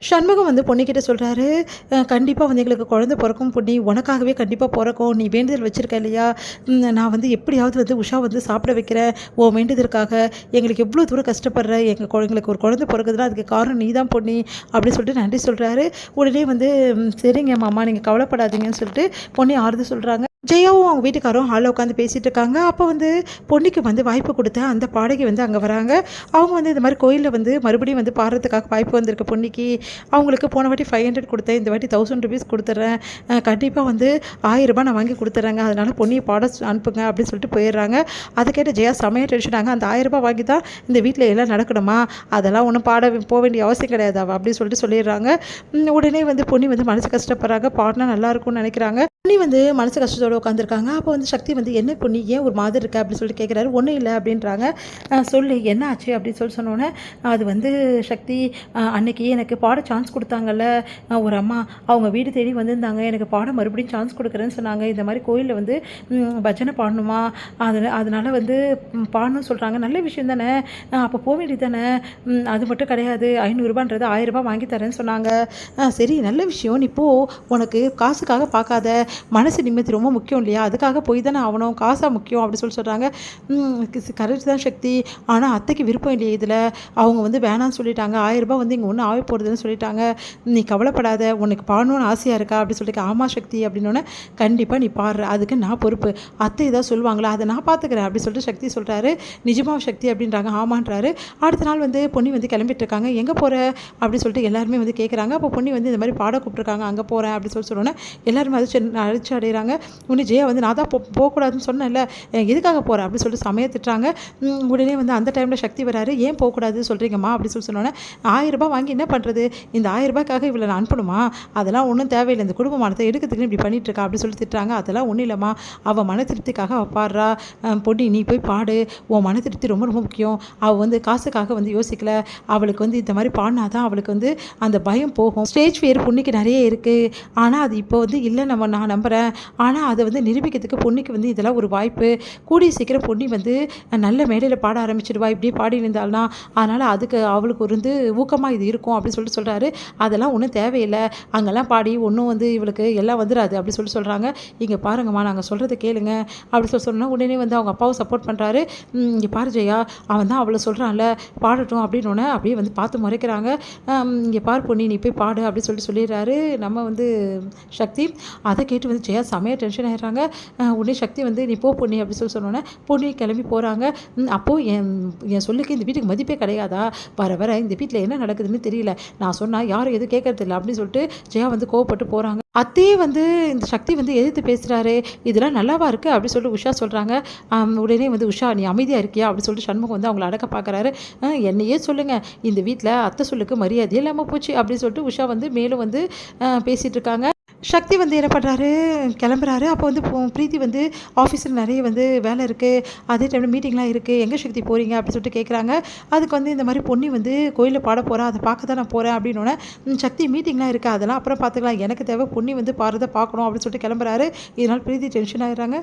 சண்முகம் வந்து பொண்ணுக்கிட்ட சொல்கிறாரு, கண்டிப்பாக வந்து எங்களுக்கு குழந்தை பிறக்கும் பொன்னி, உனக்காகவே கண்டிப்பாக பிறக்கும். நீ வேண்டுதல் வச்சுருக்க இல்லையா? நான் வந்து எப்படியாவது வந்து உஷா வந்து சாப்பிட வைக்கிறேன். உன் வேண்டுதலுக்காக எங்களுக்கு எவ்வளோ தூரம் கஷ்டப்படுற, எங்களுக்கு ஒரு குழந்தை பிறக்குதுன்னா அதுக்கு காரணம் நீ தான் பொன்னி அப்படின்னு சொல்லிட்டு நன்றி சொல்கிறாரு. உடனே வந்து சரிங்க மாமா நீங்கள் கவலைப்படாதீங்கன்னு சொல்லிட்டு பொன்னி ஆறுதல் சொல்கிறாங்க. ஜெயாவும் அவங்க வீட்டுக்காரும் ஹாலில் உட்காந்து பேசிகிட்டு இருக்காங்க. அப்போ வந்து பொன்னிக்கு வந்து வாய்ப்பு கொடுத்த அந்த பாடகி வந்து அங்கே வராங்க. அவங்க வந்து இந்த மாதிரி கோயிலில் வந்து மறுபடியும் வந்து பாடுறதுக்காக வாய்ப்பு வந்திருக்கு பொன்னிக்கு. அவங்களுக்கு போன வாட்டி 500 கொடுத்தேன், இந்த வாட்டி 1000 ருபீஸ் கொடுத்துட்றேன், கண்டிப்பாக வந்து 1000 ரூபாய் நான் வாங்கி கொடுத்துட்றேங்க, அதனால் பொன்னியை பாட அனுப்புங்க அப்படின்னு சொல்லிட்டு போயிடுறாங்க. அதை கேட்ட ஜெயா செமையாக டென்ஷனாங்க. அந்த 1000 ரூபாய் வாங்கி தான் இந்த வீட்டில் எல்லாம் நடக்கணுமா? அதெல்லாம் ஒன்றும் போக வேண்டிய அவசியம் கிடையாது அப்படின்னு சொல்லிட்டு சொல்லிடுறாங்க. உடனே வந்து பொன்னி வந்து மனசு கஷ்டப்படுறாங்க. பாடினா நல்லாயிருக்கும்னு நினைக்கிறாங்க. பொன்னி வந்து மனசு கஷ்டத்தோடு உட்காந்துருக்காங்க. அப்போ வந்து சக்தி வந்து என்ன பொன்னி ஏன் ஒரு மாதிரி இருக்கா அப்படின்னு சொல்லிட்டு கேட்குறாரு. ஒன்றும் இல்லை அப்படின்றாங்க. சொல்லு என்ன ஆச்சு அப்படின்னு சொல்லி சொன்னோன்னே, அது வந்து சக்தி அன்னைக்கு எனக்கு பாட சான்ஸ் கொடுத்தாங்கல்ல ஒரு அம்மா, அவங்க வீடு தேடி வந்திருந்தாங்க, எனக்கு பாட மறுபடியும் சான்ஸ் கொடுக்குறேன்னு சொன்னாங்க. இந்த மாதிரி கோயிலில் வந்து பஜனை பாடணுமா, அதனால் வந்து பாடணும்னு சொல்கிறாங்க. நல்ல விஷயம் தானே, அப்போ போக வேண்டியது தானே. அது மட்டும் கிடையாது, 500 ரூபான்றது 1000 ரூபாய் வாங்கி தரேன்னு சொன்னாங்க. சரி நல்ல விஷயம், நீ போ, உனக்கு காசுக்காக பார்க்காத, மனசு நிம்மதி ரொம்ப முக்கியம் இல்லையா, அதுக்காக போய் தானே ஆகணும், காசாக முக்கியம் அப்படி சொல்கிறாங்க. கரெக்ட் தான் சக்தி, ஆனால் அத்தைக்கு விருப்பம் இல்லையே இதில், அவங்க வந்து வேணான்னு சொல்லிட்டாங்க, 1000 ரூபாய் வந்து இங்கே ஒன்றும் ஆக போகிறதுன்னு சொல்லிட்டாங்க, நீ கவலைப்படாத, உனக்கு பாடணும்னு ஆசையாக இருக்கா அப்படி சொல்லிட்டு. ஆமா சக்தி அப்படின்னோடனே, கண்டிப்பாக நீ பாடுற, அதுக்கு நான் பொறுப்பு, அத்தை ஏதாவது சொல்லுவாங்களா, அதை நான் பார்த்துக்கிறேன் அப்படி சொல்லிட்டு சக்தி சொல்கிறாரு. நிஜமாக சக்தி அப்படின்றாங்க. ஆமான்றாரு. அடுத்த நாள் வந்து பொன்னி வந்து கிளம்பிட்டு இருக்காங்க. எங்கே போகிற அப்படி சொல்லிட்டு எல்லாருமே வந்து கேட்குறாங்க. அப்போ பொன்னி வந்து இந்த மாதிரி பாட கூப்பிட்ருக்காங்க, அங்கே போகிறேன் அப்படி சொன்னோன்னே எல்லாருமே அழிச்சு அடைகிறாங்க. உடனே ஜெயா வந்து நான் தான் போகக்கூடாதுன்னு சொன்னேன்ல, எதுக்காக போகிறேன் அப்படி சொல்லிட்டு சமைய திட்டுறாங்க. உடனே வந்து அந்த டைமில் சக்தி வராரு. ஏன் போகக்கூடாது சொல்கிறீங்கம்மா அப்படி சொன்னோன்னே, 1000 ரூபாய் வாங்கி என்ன பண்ணுறது, இந்த 1000 ரூபாய்க்காக இவ்வளோ நான் அனுப்பணுமா, அதெல்லாம் ஒன்றும் தேவையில்லை, இந்த குடும்ப மானத்தை எடுக்கிறதுக்கு இப்படி பண்ணிட்டு இருக்கா அப்படி சொல்லி திட்டுறாங்க. அதெல்லாம் ஒன்றும் இல்லைம்மா, அவள் மன திருப்திக்காக அவள் பாடுறா, பொன்னி நீ போய் பாடு, உன் மன திருப்தி ரொம்ப ரொம்ப முக்கியம், அவள் வந்து காசுக்காக வந்து யோசிக்கல, அவளுக்கு வந்து இந்த மாதிரி பாடினா தான் அவளுக்கு வந்து அந்த பயம் போகும். ஸ்டேஜ் ஃபியர் பொண்ணுக்கு நிறைய இருக்குது, ஆனால் அது இப்போ வந்து இல்லை நான் நம்புகிறேன், ஆனால் அதை வந்து நிரூபிக்கிறதுக்கு பொண்ணுக்கு வந்து இதெல்லாம் ஒரு வாய்ப்பு, கூடிய சீக்கிரம் பொண்ணி வந்து நல்ல மேடையில் பாட ஆரம்பிச்சிடுவா, இப்படியே பாடி இருந்தால்னா, அதனால் அதுக்கு அவளுக்கு வந்து ஊக்கமாக இது இருக்கும் அப்படின்னு சொல்லிட்டு சொல்கிறாரு. அதெல்லாம் ஒன்றும் தேவையில்லை, அங்கெல்லாம் பாடி ஒன்றும் வந்து இவளுக்கு எல்லாம் வந்துடாது அப்படி சொல்கிறாங்க. இங்கே பாருங்கம்மா, நாங்கள் சொல்கிறத கேளுங்க அப்படி சொன்னால் உடனே வந்து அவங்க அப்பாவும் சப்போர்ட் பண்ணுறாரு. இங்கே பாரு ஜெயா, அவன் தான் அவ்வளோ சொல்கிறான்ல, பாடட்டும் அப்படின்னோடனே அப்படியே வந்து பார்த்து முறைக்கிறாங்க. இங்கே பாரு பொன்னி நீ போய் பாடு அப்படி சொல்லிடுறாரு நம்ம வந்து சக்தி. அதை கேட்டு வந்து ஜெயா செமையாக டென்ஷன் ஆகிடுறாங்க. உடனே சக்தி வந்து நீ போ பொன்னி அப்படி சொன்னோன்னே பொன்னி கிளம்பி போகிறாங்க. அப்போது என் சொல்லுக்கு இந்த வீட்டுக்கு மதிப்பே கிடையாதா, வர இந்த வீட்டில் என்ன நடக்குதுன்னு தெரியல, நான் சொன்னால் யாரும் எதுவும் கேட்கறதில்ல அப்படின்னு சொல்லிட்டு ஜெயா வந்து கோவப்பட்டு போகிறாங்க. அத்தையே வந்து இந்த சக்தி வந்து எதிர்த்து பேசுகிறாரு, இதெல்லாம் நல்லாவா இருக்குது அப்படி சொல்லிட்டு உஷா சொல்கிறாங்க. உடனே வந்து உஷா நீ அமைதியாக இருக்கியா அப்படி சொல்லிட்டு சண்முகம் வந்து அவங்கள அடக்க பார்க்குறாரு. என்னையே சொல்லுங்கள், இந்த வீட்டில் அத்தை சொல்லுக்கு மரியாதையே இல்லாமல் போச்சு அப்படின்னு சொல்லிட்டு உஷா வந்து மேலும் வந்து பேசிகிட்டு இருக்காங்க. சக்தி வந்து என்ன பண்ணுறாரு, கிளம்புறாரு. அப்போ வந்து பிரீத்தி வந்து ஆஃபீஸில் நிறைய வந்து வேலை இருக்குது, அதே டைமில் மீட்டிங்லாம் இருக்குது, எங்கே சக்தி போகிறீங்க அப்படின்னு சொல்லிட்டு கேட்குறாங்க. அதுக்கு வந்து இந்த மாதிரி பொன்னி வந்து கோயிலில் பாட போகிறா, அதை பார்க்க தான் நான் போகிறேன் அப்படின்னோடனே, சக்தி மீட்டிங்லாம் இருக்குது, அதெல்லாம் அப்புறம் பார்த்துக்கலாம், எனக்கு தேவை பொன்னி வந்து பாடுறதை பார்க்கணும் அப்படின்னு சொல்லிட்டு கிளம்புறாரு. இதனால் பிரீத்தி டென்ஷன் ஆகிடுறாங்க.